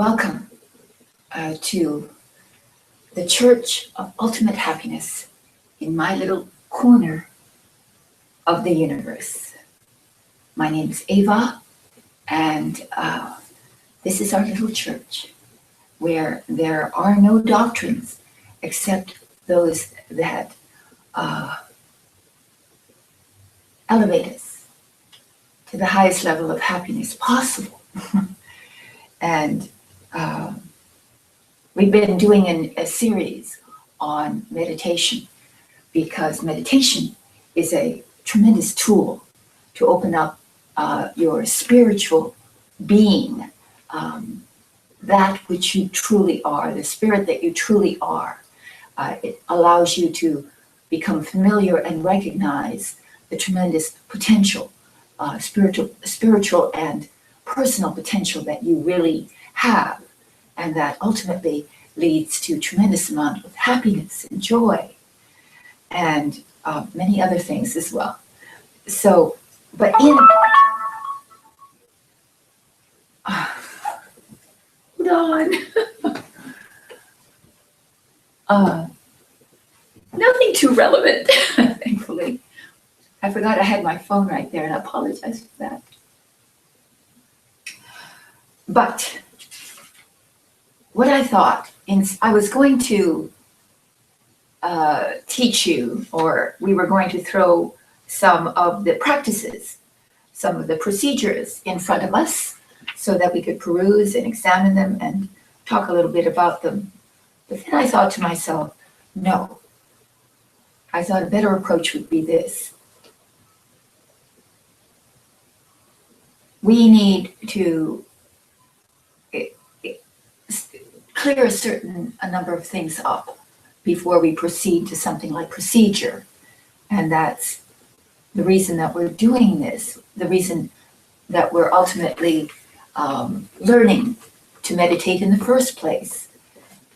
Welcome to the Church of Ultimate Happiness in my little corner of the universe. My name is Ava, and this is our little church where there are no doctrines except those that elevate us to the highest level of happiness possible. And we've been doing a series on meditation because meditation is a tremendous tool to open up your spiritual being, that which you truly are, the spirit that you truly are. It allows you to become familiar and recognize the tremendous potential, spiritual and personal potential that you really have, and that ultimately leads to tremendous amount of happiness and joy and many other things as well. So, but hold on. Nothing too relevant, thankfully. I forgot I had my phone right there, and I apologize for that. But what I thought, I was going to teach you, or we were going to throw some of the practices, some of the procedures in front of us so that we could peruse and examine them and talk a little bit about them. But then I thought to myself, no. I thought a better approach would be this. We need to clear a number of things up before we proceed to something like procedure. And that's the reason that we're doing this, the reason that we're ultimately learning to meditate in the first place.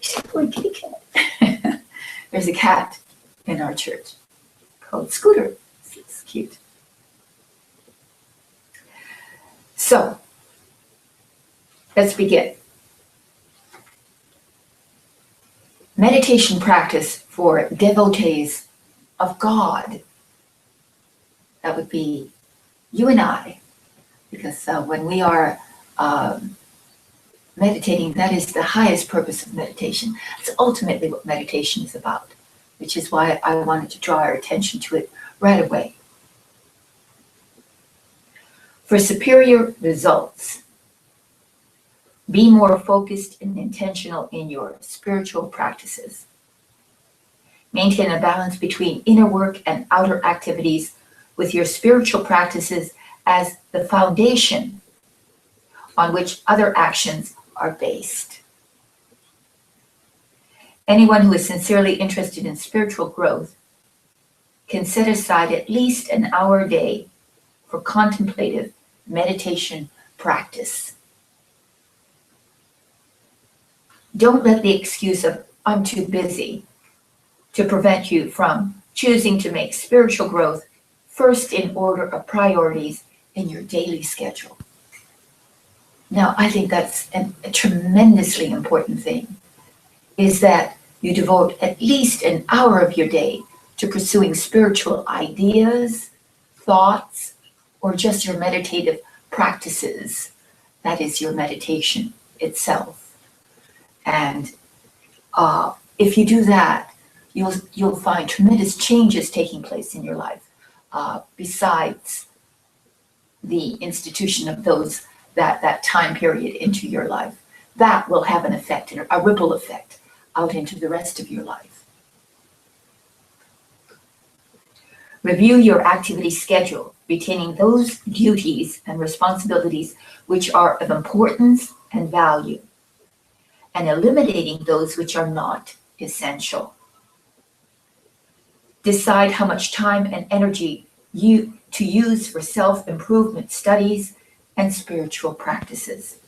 Kitty cat. There's a cat in our church called Scooter. It's cute. So, let's begin. Meditation practice for devotees of God. That would be you and I, because when we are meditating, that is the highest purpose of meditation. It's ultimately what meditation is about, which is why I wanted to draw our attention to it right away. For superior results, be more focused and intentional in your spiritual practices. Maintain a balance between inner work and outer activities with your spiritual practices as the foundation on which other actions are based. Anyone who is sincerely interested in spiritual growth can set aside at least an hour a day for contemplative meditation practice. Don't let the excuse of "I'm too busy" to prevent you from choosing to make spiritual growth first in order of priorities in your daily schedule. Now, I think that's a tremendously important thing, is that you devote at least an hour of your day to pursuing spiritual ideas, thoughts, or just your meditative practices. That is your meditation itself. And if you do that, you'll find tremendous changes taking place in your life, besides the institution of that time period into your life. That will have an effect, a ripple effect out into the rest of your life. Review your activity schedule, retaining those duties and responsibilities which are of importance and value, and eliminating those which are not essential. Decide how much time and energy to use for self-improvement studies and spiritual practices.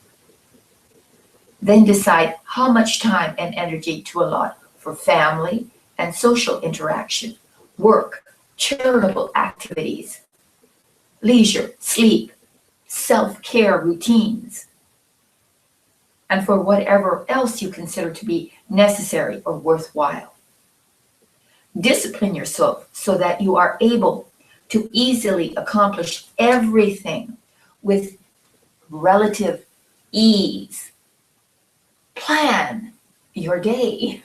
Then decide how much time and energy to allot for family and social interaction, work, charitable activities, leisure, sleep, self-care routines. and for whatever else you consider to be necessary or worthwhile. Discipline yourself so that you are able to easily accomplish everything with relative ease. Plan your day.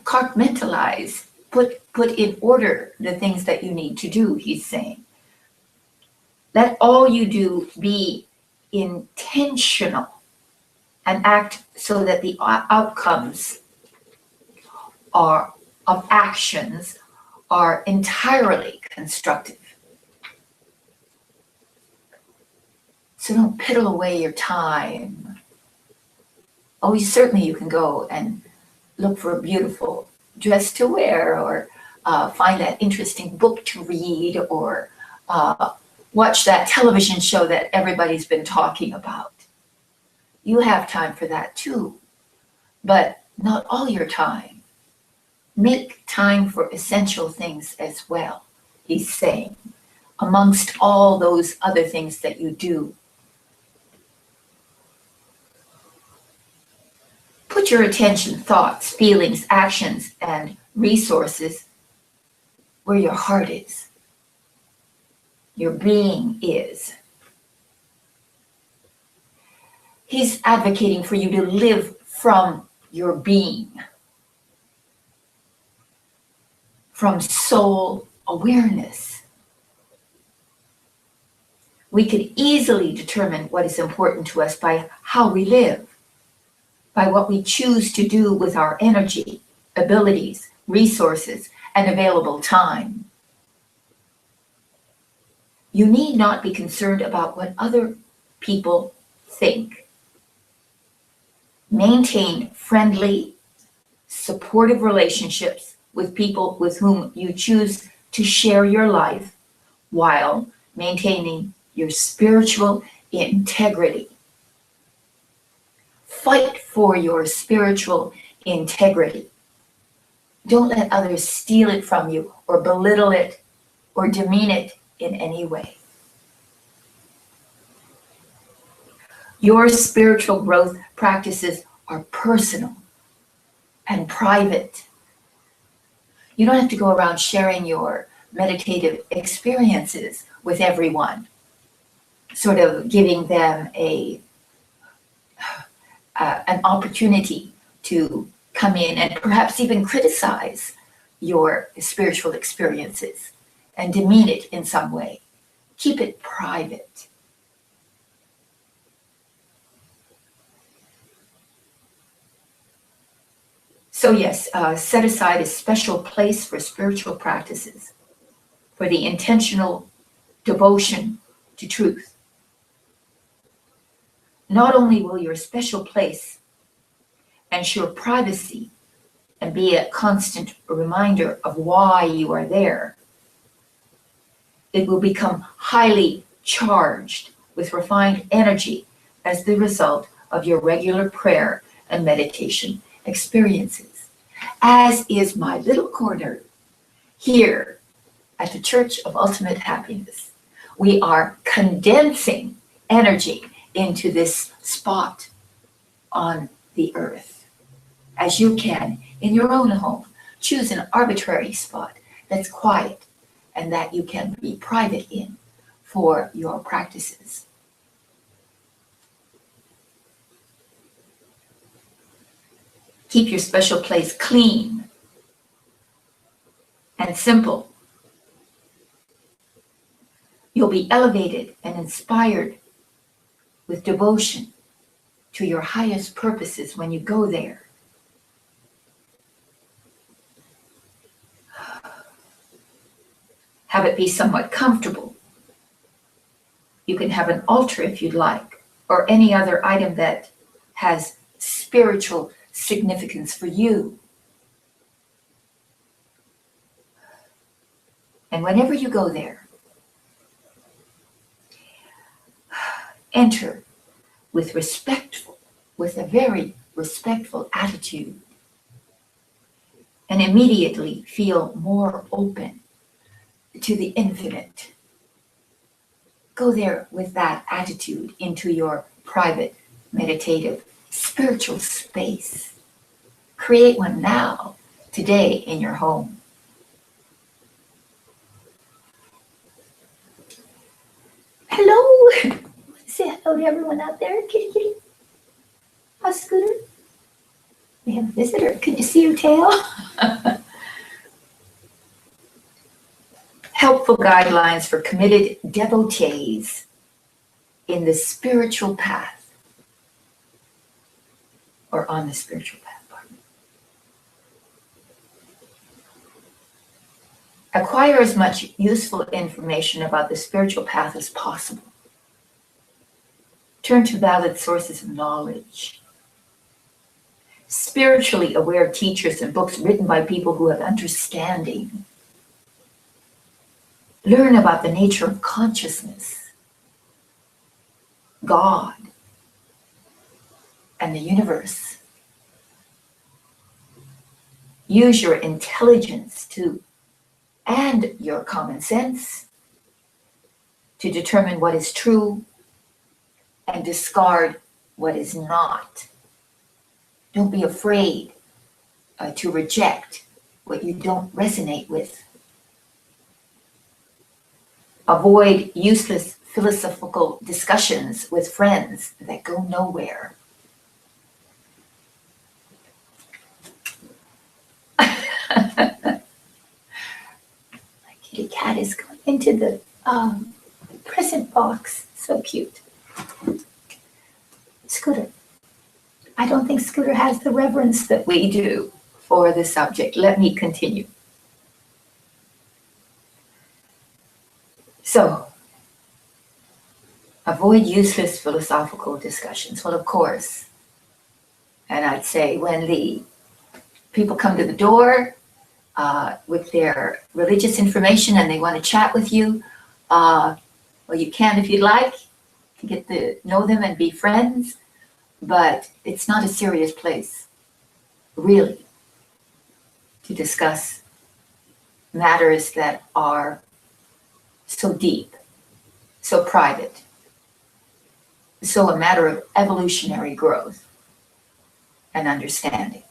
Compartmentalize, put in order the things that you need to do, he's saying. Let all you do be intentional and act so that the outcomes of actions are entirely constructive. So don't piddle away your time. Oh, certainly you can go and look for a beautiful dress to wear, or find that interesting book to read, or watch that television show that everybody's been talking about. You have time for that too, but not all your time. Make time for essential things as well, he's saying, amongst all those other things that you do. Put your attention, thoughts, feelings, actions, and resources where your heart is, your being is. He's advocating for you to live from your being, from soul awareness. We could easily determine what is important to us by how we live, by what we choose to do with our energy, abilities, resources, and available time. You need not be concerned about what other people think. Maintain friendly, supportive relationships with people with whom you choose to share your life while maintaining your spiritual integrity. Fight for your spiritual integrity. Don't let others steal it from you or belittle it or demean it in any way. Your spiritual growth practices are personal and private. You don't have to go around sharing your meditative experiences with everyone, sort of giving them an opportunity to come in and perhaps even criticize your spiritual experiences and demean it in some way. Keep it private. So yes, set aside a special place for spiritual practices, for the intentional devotion to truth. Not only will your special place ensure privacy and be a constant reminder of why you are there, it will become highly charged with refined energy as the result of your regular prayer and meditation experiences, as is my little corner here at the Church of Ultimate Happiness. We are condensing energy into this spot on the earth. As you can in your own home, choose an arbitrary spot that's quiet and that you can be private in for your practices. Keep your special place clean and simple. You'll be elevated and inspired with devotion to your highest purposes when you go there. Have it be somewhat comfortable. You can have an altar if you'd like, or any other item that has spiritual significance for you. And whenever you go there, enter with a very respectful attitude, and immediately feel more open to the infinite. Go there with that attitude into your private, meditative, spiritual space. Create one now, today, in your home. Hello! Say hello to everyone out there. Kitty, kitty. How's Scooter? We have a visitor. Can you see your tail? Helpful guidelines for committed devotees in the spiritual path, or on the spiritual path. Acquire as much useful information about the spiritual path as possible. Turn to valid sources of knowledge. Spiritually aware teachers and books written by people who have understanding. Learn about the nature of consciousness, God, and the universe. Use your intelligence and your common sense to determine what is true and discard what is not. Don't be afraid to reject what you don't resonate with. Avoid useless philosophical discussions with friends that go nowhere. Kitty cat is going into the present box. So cute. Scooter. I don't think Scooter has the reverence that we do for the subject. Let me continue. So, avoid useless philosophical discussions. Well, of course. And I'd say when the people come to the door with their religious information and they want to chat with you, well, you can if you'd like to get to know them and be friends, but it's not a serious place, really, to discuss matters that are so deep, so private, so a matter of evolutionary growth and understanding.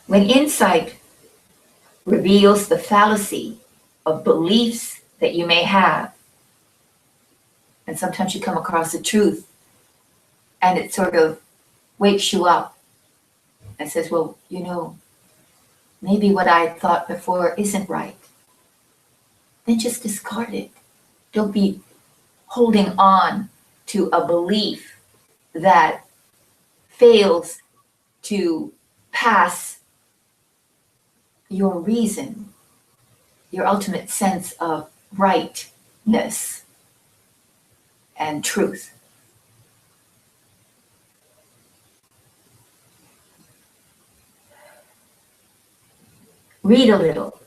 When insight reveals the fallacy of beliefs that you may have, and sometimes you come across the truth and it sort of wakes you up and says, well, you know, maybe what I thought before isn't right. Then just discard it. Don't be holding on to a belief that fails to pass your reason, your ultimate sense of rightness and truth. Read a little.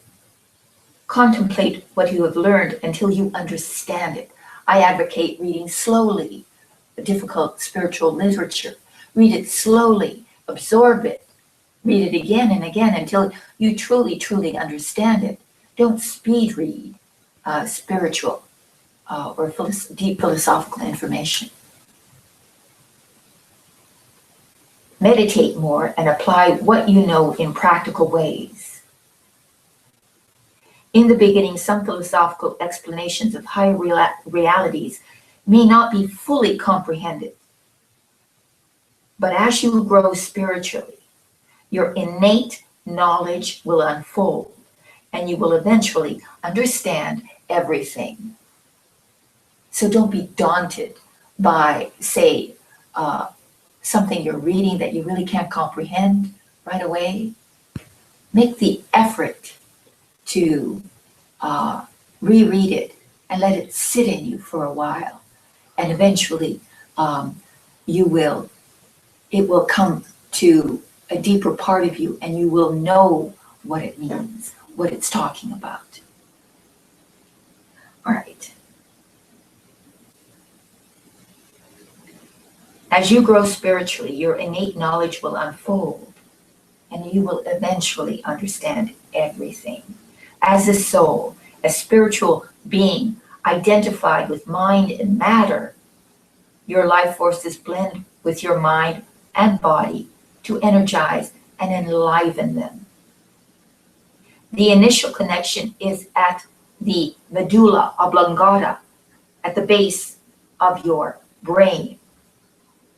Contemplate what you have learned until you understand it. I advocate reading slowly, difficult spiritual literature. Read it slowly, absorb it, read it again and again until you truly, truly understand it. Don't speed read spiritual or deep philosophical information. Meditate more and apply what you know in practical ways. In the beginning, some philosophical explanations of higher realities may not be fully comprehended. But as you grow spiritually, your innate knowledge will unfold and you will eventually understand everything. So don't be daunted by, say, something you're reading that you really can't comprehend right away. Make the effort to reread it and let it sit in you for a while. And eventually it will come to a deeper part of you and you will know what it means, what it's talking about. All right. As you grow spiritually, your innate knowledge will unfold and you will eventually understand everything. As a soul, a spiritual being identified with mind and matter, your life forces blend with your mind and body to energize and enliven them. The initial connection is at the medulla oblongata, at the base of your brain.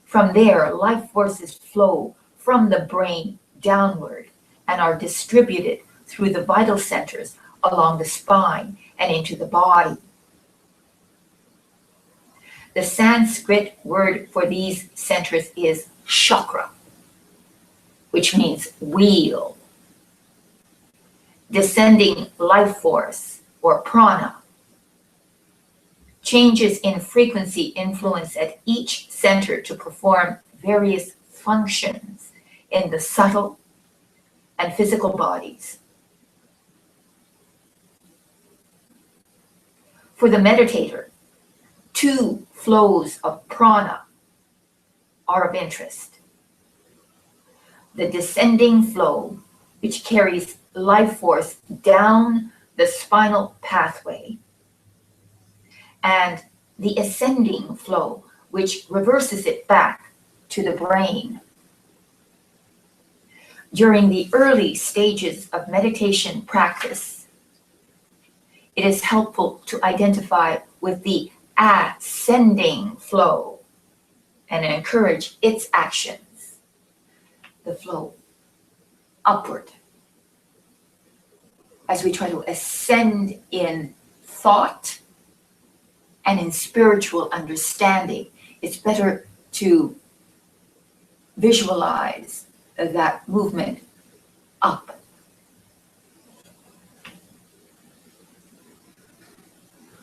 From there, life forces flow from the brain downward and are distributed through the vital centers along the spine and into the body. The Sanskrit word for these centers is chakra, which means wheel. Descending life force, or prana. Changes in frequency influence at each center to perform various functions in the subtle and physical bodies. For the meditator, two flows of prana are of interest. The descending flow, which carries life force down the spinal pathway, and the ascending flow, which reverses it back to the brain. During the early stages of meditation practice, it is helpful to identify with the ascending flow and encourage its actions, the flow upward. As we try to ascend in thought and in spiritual understanding, it's better to visualize that movement up.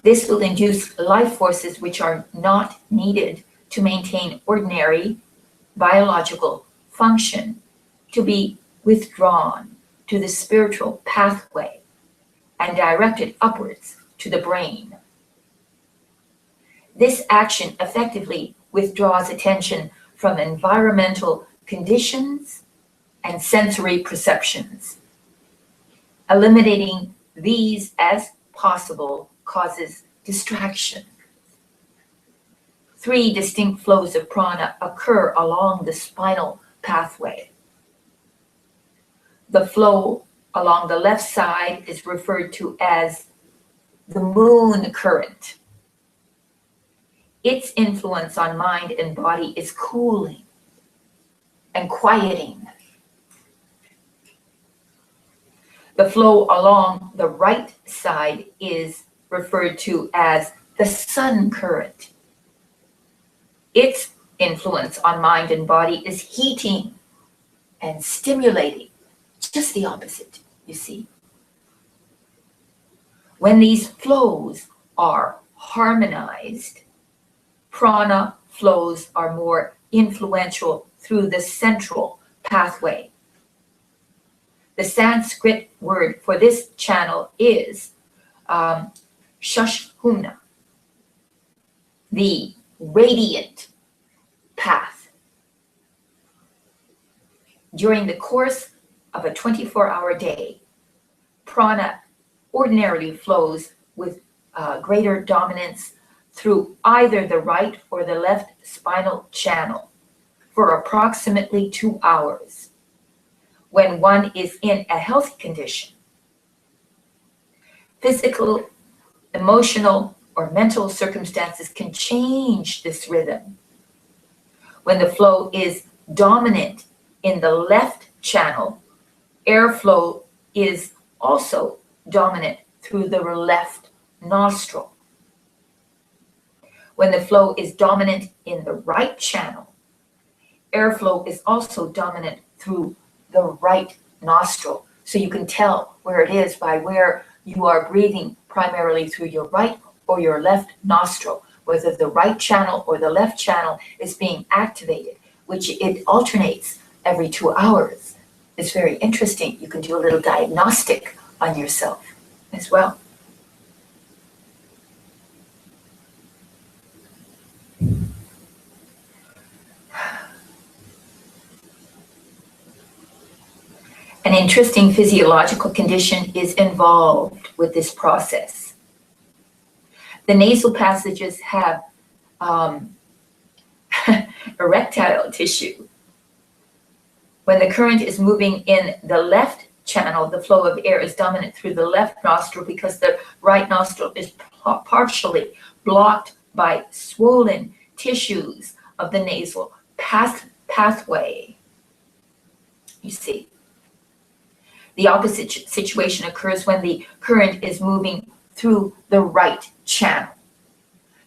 This will induce life forces which are not needed to maintain ordinary biological function to be withdrawn to the spiritual pathway and directed upwards to the brain. This action effectively withdraws attention from environmental conditions and sensory perceptions. Eliminating these as possible causes distraction. 3 distinct flows of prana occur along the spinal pathway. The flow along the left side is referred to as the moon current. Its influence on mind and body is cooling and quieting. The flow along the right side is referred to as the sun current. Its influence on mind and body is heating and stimulating. Just the opposite, you see. When these flows are harmonized, prana flows are more influential through the central pathway. The Sanskrit word for this channel is shashhumna, the radiant path. During the course of a 24-hour day, prana ordinarily flows with greater dominance through either the right or the left spinal channel for approximately 2 hours when one is in a healthy condition. Physical, emotional, or mental circumstances can change this rhythm. When the flow is dominant in the left channel, airflow is also dominant through the left nostril. When the flow is dominant in the right channel, airflow is also dominant through the right nostril. So you can tell where it is by where you are breathing primarily through your right or your left nostril, whether the right channel or the left channel is being activated, which it alternates every 2 hours. It's very interesting. You can do a little diagnostic on yourself as well. An interesting physiological condition is involved with this process. The nasal passages have erectile tissue. When the current is moving in the left channel, the flow of air is dominant through the left nostril because the right nostril is partially blocked by swollen tissues of the nasal pathway. You see. The opposite situation occurs when the current is moving through the right channel.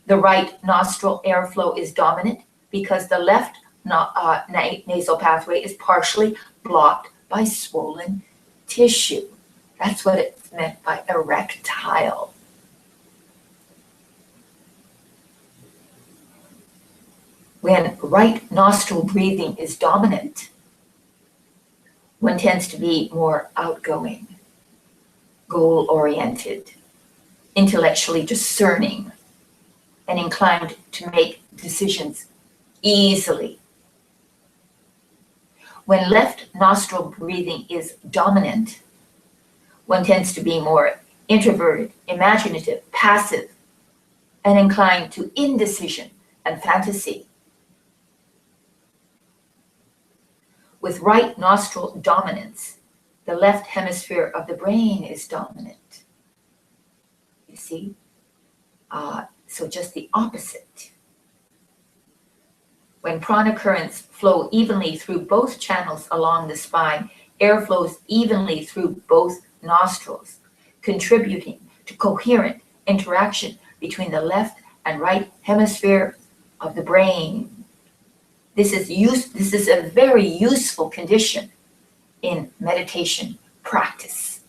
The right nostril airflow is dominant because the left nasal pathway is partially blocked by swollen tissue. That's what it's meant by erectile. When right nostril breathing is dominant, one tends to be more outgoing, goal-oriented, intellectually discerning, and inclined to make decisions easily. When left nostril breathing is dominant, one tends to be more introverted, imaginative, passive, and inclined to indecision and fantasy. With right nostril dominance, the left hemisphere of the brain is dominant. You see? So just the opposite. When prana currents flow evenly through both channels along the spine, air flows evenly through both nostrils, contributing to coherent interaction between the left and right hemisphere of the brain. This is a very useful condition in meditation practice,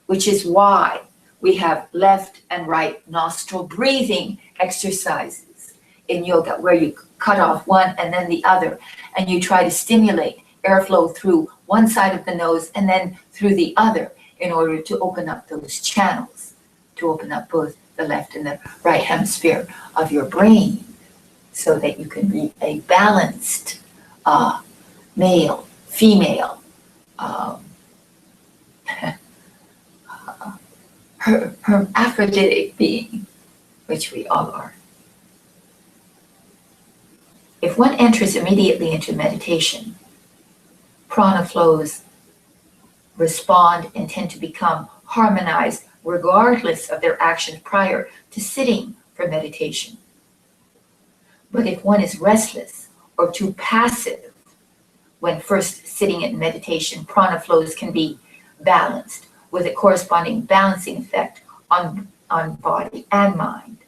which is why we have left and right nostril breathing exercises in yoga, where you cut off one and then the other, and you try to stimulate airflow through one side of the nose and then through the other in order to open up those channels, to open up both the left and the right hemisphere of your brain, so that you can be a balanced male, female, hermaphroditic being, which we all are. If one enters immediately into meditation, prana flows respond and tend to become harmonized regardless of their actions prior to sitting for meditation. But if one is restless or too passive when first sitting in meditation, prana flows can be balanced with a corresponding balancing effect on body and mind.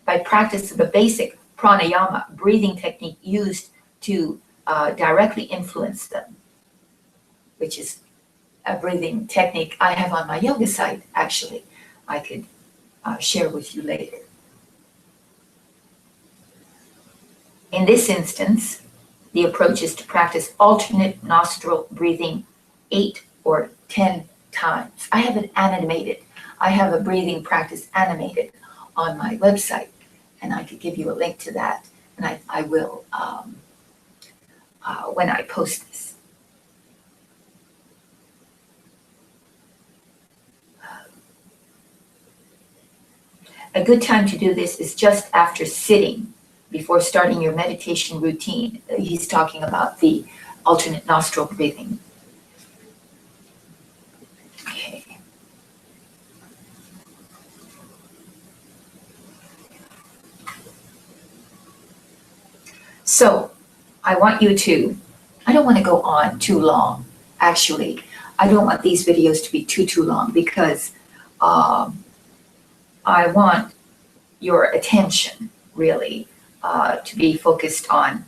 By practice of the basic pranayama breathing technique used to directly influence them, which is a breathing technique I have on my yoga site, actually. I could share with you later. In this instance, the approach is to practice alternate nostril breathing 8 or 10 times. I have it animated. I have a breathing practice animated on my website, and I could give you a link to that, and I will when I post this. A good time to do this is just after sitting, before starting your meditation routine. He's talking about the alternate nostril breathing. Okay. So, I want you to, I don't want to go on too long, actually. I don't want these videos to be too long, because I want your attention, really, to be focused on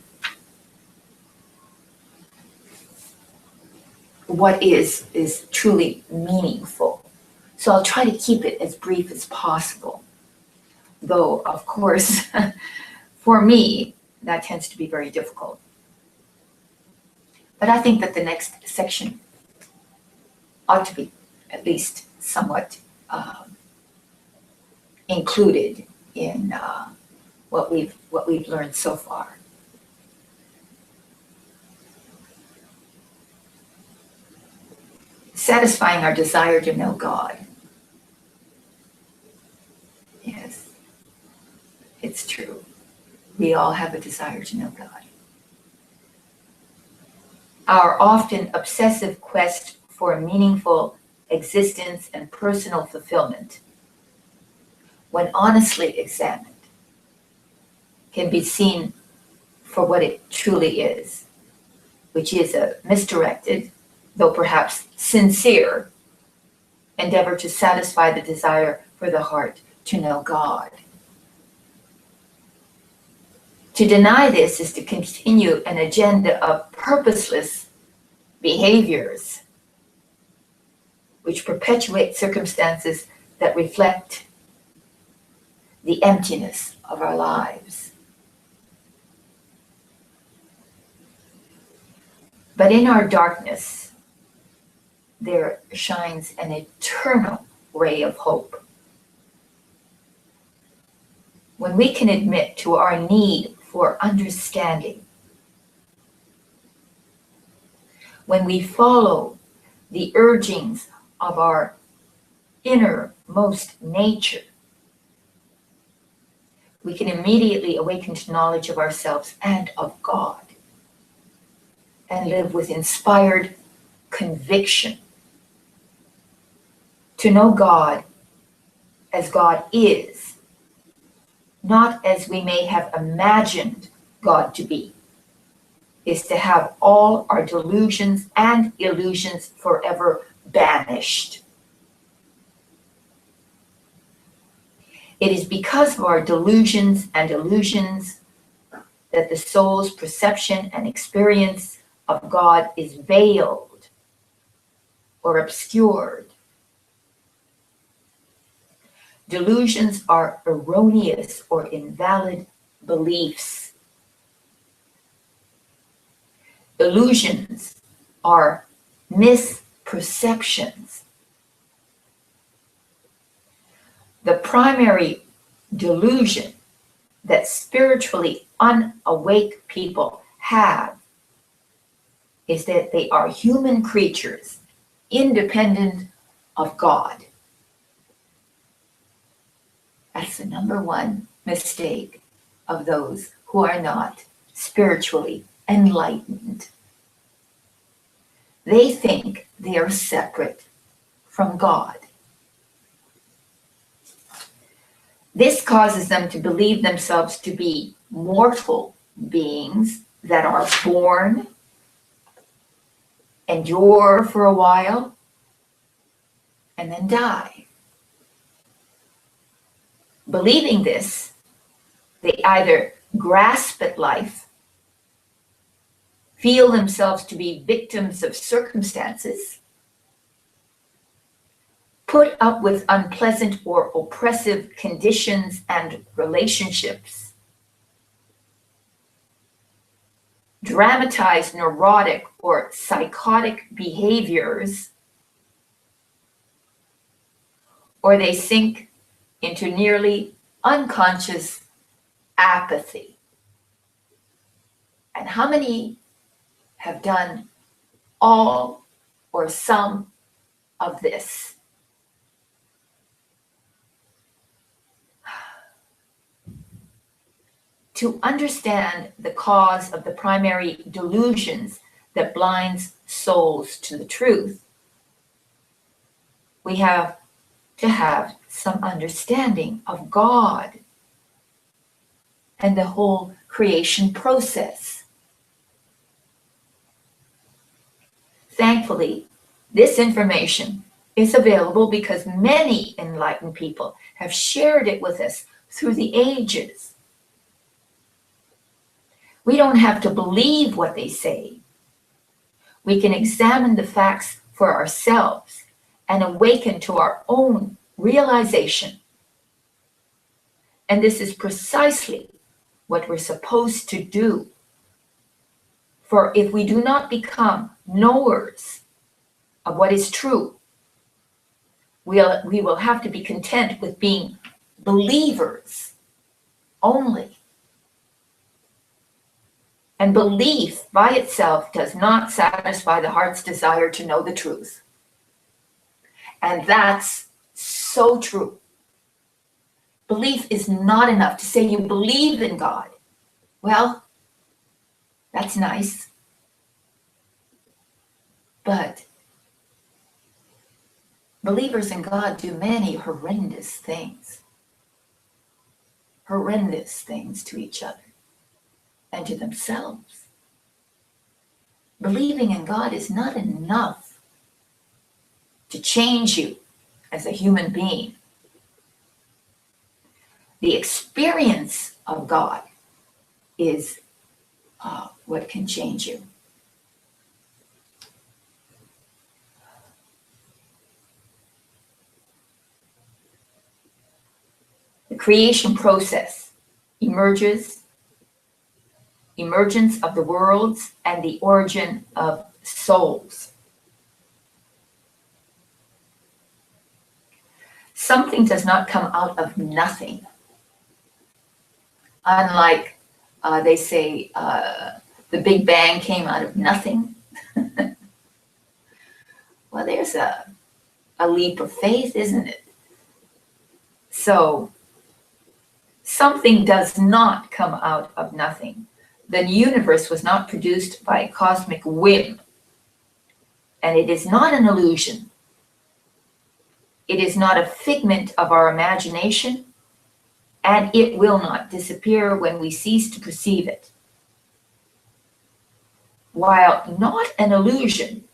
what is truly meaningful. So I'll try to keep it as brief as possible. Though, of course, for me, that tends to be very difficult. But I think that the next section ought to be at least somewhat included in what we've learned so far. satisfying our desire to know God. Yes, it's true. We all have a desire to know God. Our often obsessive quest for a meaningful existence and personal fulfillment, when honestly examined, can be seen for what it truly is, which is a misdirected, though perhaps sincere, endeavor to satisfy the desire for the heart to know God. To deny this is to continue an agenda of purposeless behaviors, which perpetuate circumstances that reflect the emptiness of our lives. But in our darkness, there shines an eternal ray of hope. When we can admit to our need for understanding, when we follow the urgings of our innermost nature, we can immediately awaken to knowledge of ourselves and of God, and live with inspired conviction to know God as God is, not as we may have imagined God to be, is to have all our delusions and illusions forever banished. It is because of our delusions and illusions that the soul's perception and experience of God is veiled or obscured. Delusions are erroneous or invalid beliefs. Illusions are misperceptions. The primary delusion that spiritually unawake people have is that they are human creatures independent of God. That's the number one mistake of those who are not spiritually enlightened. They think they are separate from God. This causes them to believe themselves to be mortal beings that are born, endure for a while, and then die. Believing this, they either grasp at life, feel themselves to be victims of circumstances, put up with unpleasant or oppressive conditions and relationships, dramatize neurotic or psychotic behaviors, or they sink into nearly unconscious apathy. And how many have done all or some of this? To understand the cause of the primary delusions that blinds souls to the truth, we have to have some understanding of God and the whole creation process. Thankfully, this information is available because many enlightened people have shared it with us through the ages. We don't have to believe what they say. We can examine the facts for ourselves and awaken to our own realization. And this is precisely what we're supposed to do. For if we do not become knowers of what is true, we will have to be content with being believers only. And belief by itself does not satisfy the heart's desire to know the truth. And that's so true. Belief is not enough. To say you believe in God, well, that's nice. But believers in God do many horrendous things to each other and to themselves. Believing in God is not enough to change you as a human being. The experience of God is what can change you. The creation process, emergence of the worlds, and the origin of souls. Something does not come out of nothing. Unlike they say the Big Bang came out of nothing. Well, there's a leap of faith, isn't it? So something does not come out of nothing. The universe was not produced by a cosmic whim, and it is not an illusion. It is not a figment of our imagination, and it will not disappear when we cease to perceive it. While not an illusion,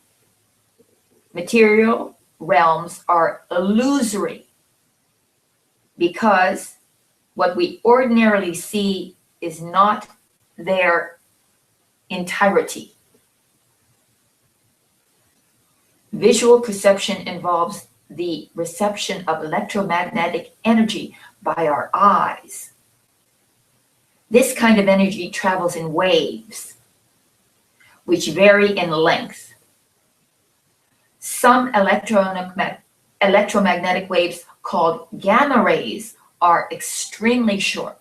material realms are illusory because what we ordinarily see is not their entirety. Visual perception involves the reception of electromagnetic energy by our eyes. This kind of energy travels in waves, which vary in length. Some electromagnetic waves called gamma rays are extremely short,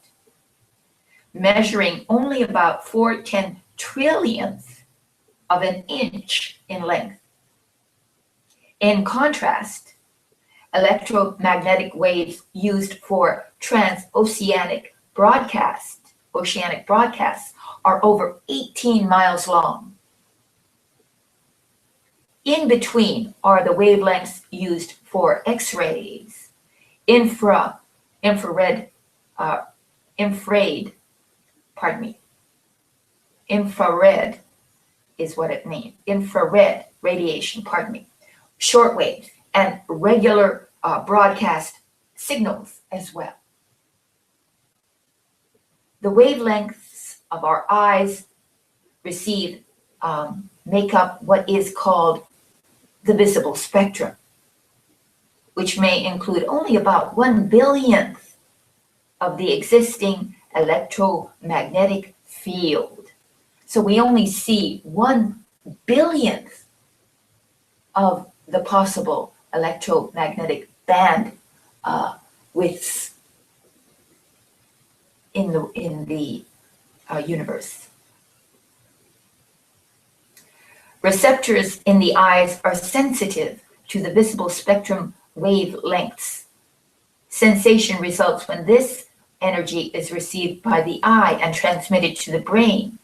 measuring only about 4/10 trillionth of an inch in length. In contrast, electromagnetic waves used for oceanic broadcasts are over 18 miles long. In between are the wavelengths used for X-rays, infrared is what it means, infrared radiation, shortwave, and regular broadcast signals as well. The wavelengths of our eyes make up what is called the visible spectrum, which may include only about 1/billionth of the existing electromagnetic field. So we only see 1/billionth of the possible electromagnetic band widths in the universe. Receptors in the eyes are sensitive to the visible spectrum wavelengths. Sensation results when this energy is received by the eye and transmitted to the brain.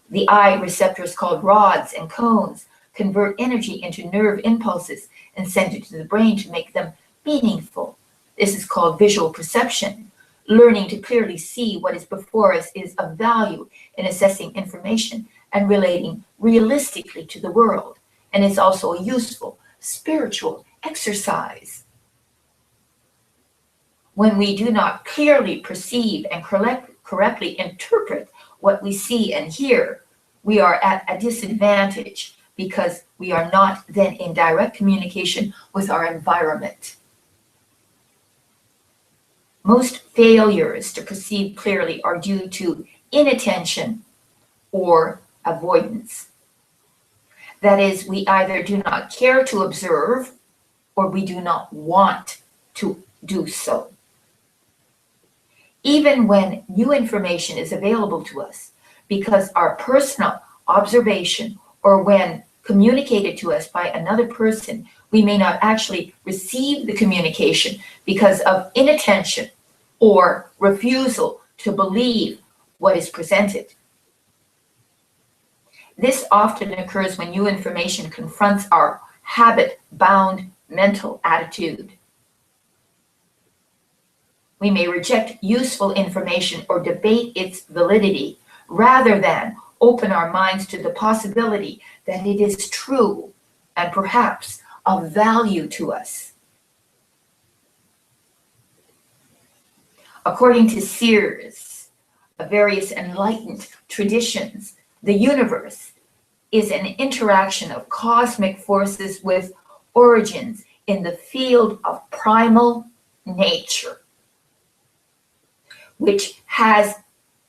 The eye receptors, called rods and cones, convert energy into nerve impulses and send it to the brain to make them meaningful. This is called visual perception. Learning to clearly see what is before us is of value in assessing information and relating realistically to the world, and it's also a useful spiritual exercise. When we do not clearly perceive and correctly interpret what we see and hear, we are at a disadvantage because we are not then in direct communication with our environment. Most failures to perceive clearly are due to inattention or avoidance. That is, we either do not care to observe or we do not want to do so. Even when new information is available to us, because our personal observation or when communicated to us by another person, we may not actually receive the communication because of inattention or refusal to believe what is presented. This often occurs when new information confronts our habit-bound mental attitude. We may reject useful information or debate its validity rather than open our minds to the possibility that it is true and perhaps of value to us. According to Sears, various enlightened traditions, the universe is an interaction of cosmic forces with origins in the field of primal nature, which has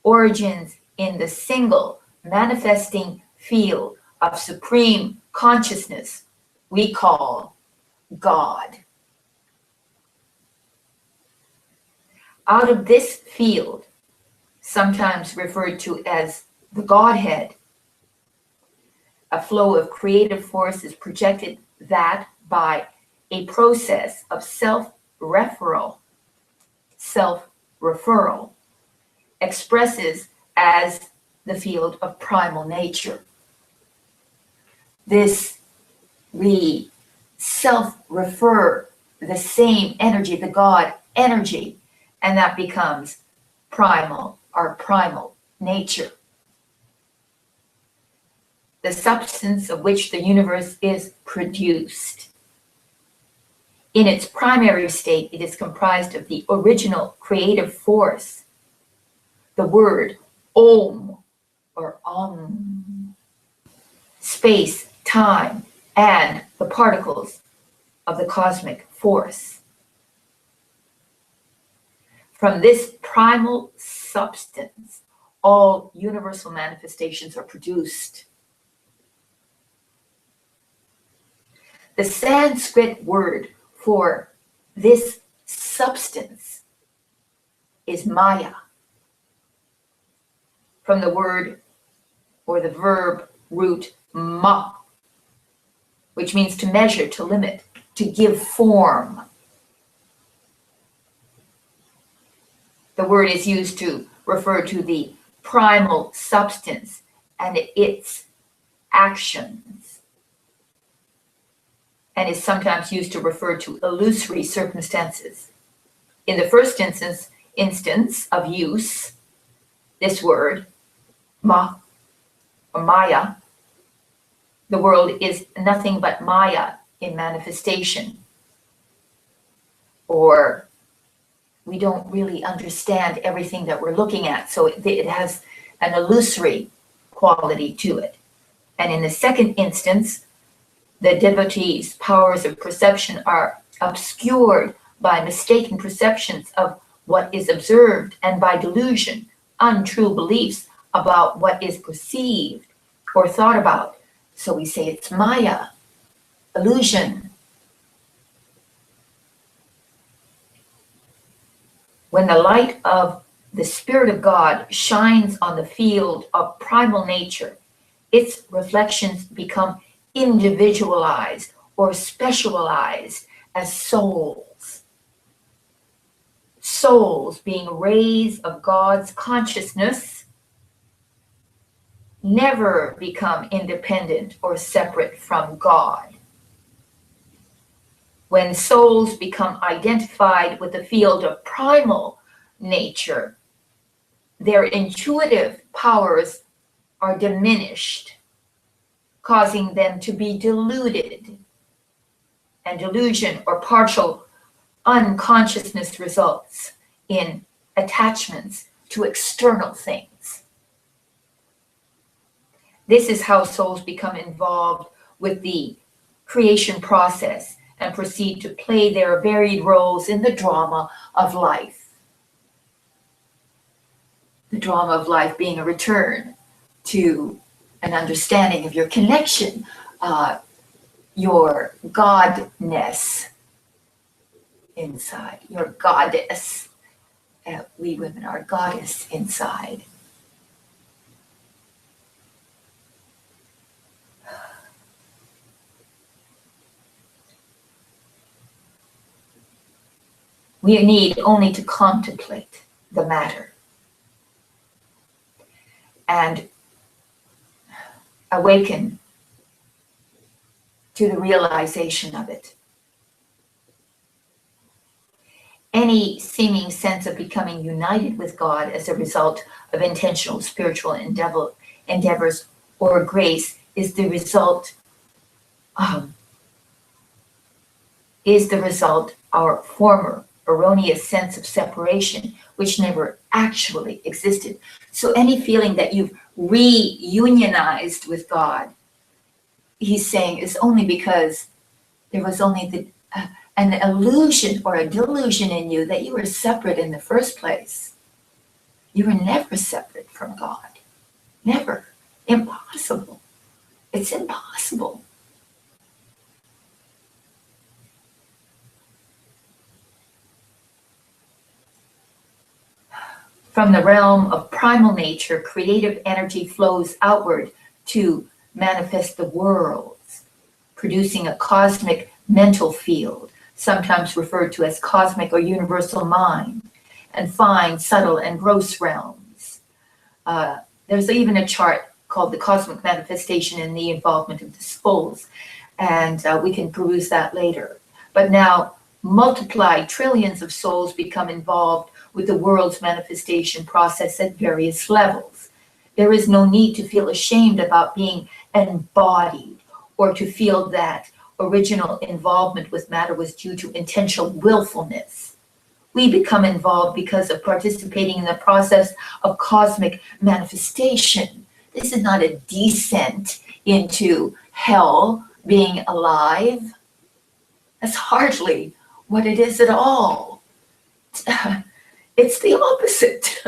origins in the single manifesting field of supreme consciousness we call God. Out of this field, sometimes referred to as the Godhead, a flow of creative force is projected that by a process of self-referral expresses as the field of primal nature. This we self-refer the same energy, the God energy, and that becomes primal, our primal nature. The substance of which the universe is produced. In its primary state, it is comprised of the original creative force, the word Om or Om, space, time, and the particles of the cosmic force. From this primal substance, all universal manifestations are produced. The Sanskrit word for this substance is Maya, from the word or the verb root ma, which means to measure, to limit, to give form. The word is used to refer to the primal substance and its actions, and is sometimes used to refer to illusory circumstances. In the first instance of use, this word, ma, or Maya, the world is nothing but Maya in manifestation, or we don't really understand everything that we're looking at, so it has an illusory quality to it. And in the second instance, the devotee's powers of perception are obscured by mistaken perceptions of what is observed and by delusion, untrue beliefs about what is perceived or thought about. So we say it's Maya, illusion. When the light of the Spirit of God shines on the field of primal nature, its reflections become individualized or specialized as souls. Souls being rays of God's consciousness never become independent or separate from God. When souls become identified with the field of primal nature, their intuitive powers are diminished, causing them to be deluded. And delusion or partial unconsciousness results in attachments to external things. This is how souls become involved with the creation process and proceed to play their varied roles in the drama of life. The drama of life being a return to an understanding of your connection, your godness inside, your goddess. We women are goddess inside. We need only to contemplate the matter and awaken to the realization of it. Any seeming sense of becoming united with God as a result of intentional spiritual endeavors or grace is the result our former erroneous sense of separation, which never actually existed. So any feeling that you've reunionized with God, he's saying, is only because there was only an illusion or a delusion in you that you were separate in the first place. You were never separate from God. Never. Impossible. It's impossible. From the realm of primal nature, creative energy flows outward to manifest the worlds, producing a cosmic mental field, sometimes referred to as cosmic or universal mind, and fine, subtle, and gross realms. There's even a chart called the cosmic manifestation and the involvement of the souls, and we can peruse that later. But now, multiplied trillions of souls become involved with the world's manifestation process at various levels. There is no need to feel ashamed about being embodied or to feel that original involvement with matter was due to intentional willfulness. We become involved because of participating in the process of cosmic manifestation. This is not a descent into hell, being alive. That's hardly what it is at all. It's the opposite.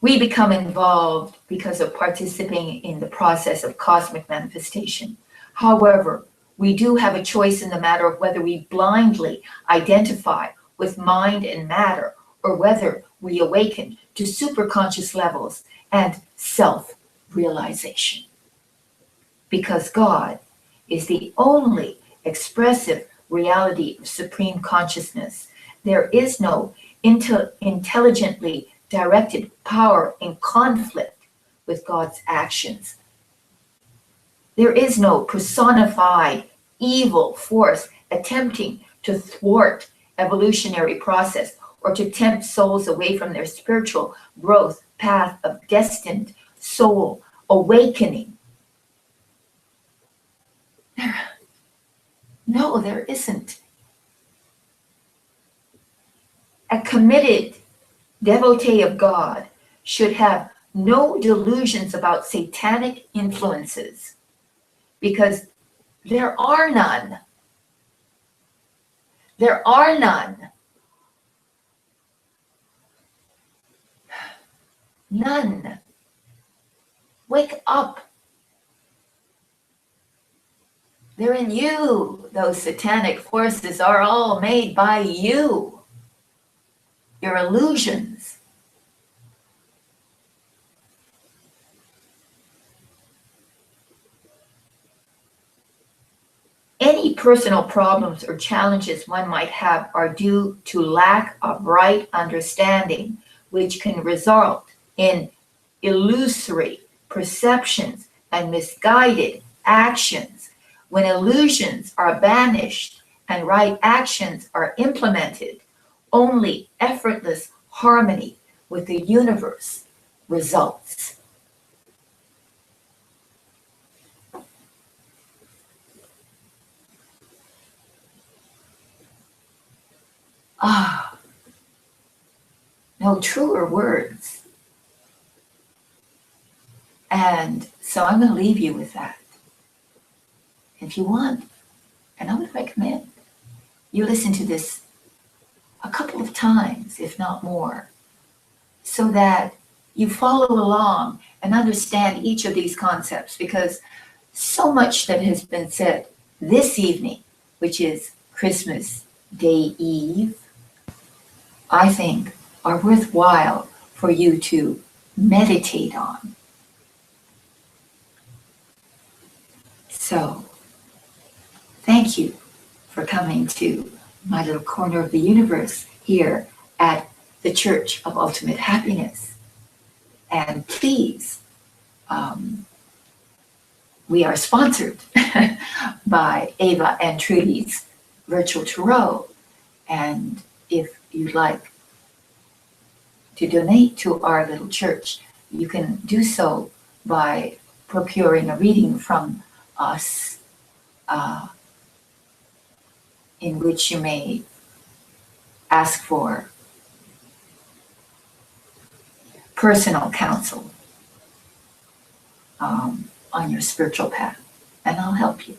We become involved because of participating in the process of cosmic manifestation. However, we do have a choice in the matter of whether we blindly identify with mind and matter or whether we awaken to superconscious levels and self-realization. Because God is the only expressive reality of supreme consciousness, there is no intelligently directed power in conflict with God's actions. There is no personified evil force attempting to thwart evolutionary process or to tempt souls away from their spiritual growth path of destined soul awakening. No, there isn't. A committed devotee of God should have no delusions about satanic influences because there are none. There are none. None. Wake up. They're in you. Those satanic forces are all made by you. Your illusions. Any personal problems or challenges one might have are due to lack of right understanding, which can result in illusory perceptions and misguided actions. When illusions are banished and right actions are implemented, only effortless harmony with the universe results. No truer words. And so I'm going to leave you with that. If you want, and I would recommend you listen to this a couple of times, if not more, so that you follow along and understand each of these concepts, because so much that has been said this evening, which is Christmas Day Eve, I think are worthwhile for you to meditate on. So, thank you for coming to my little corner of the universe here at the Church of Ultimate Happiness. And please, we are sponsored by Ava and Trudy's Virtual Tarot. And if you'd like to donate to our little church, you can do so by procuring a reading from us, in which you may ask for personal counsel on your spiritual path, and I'll help you.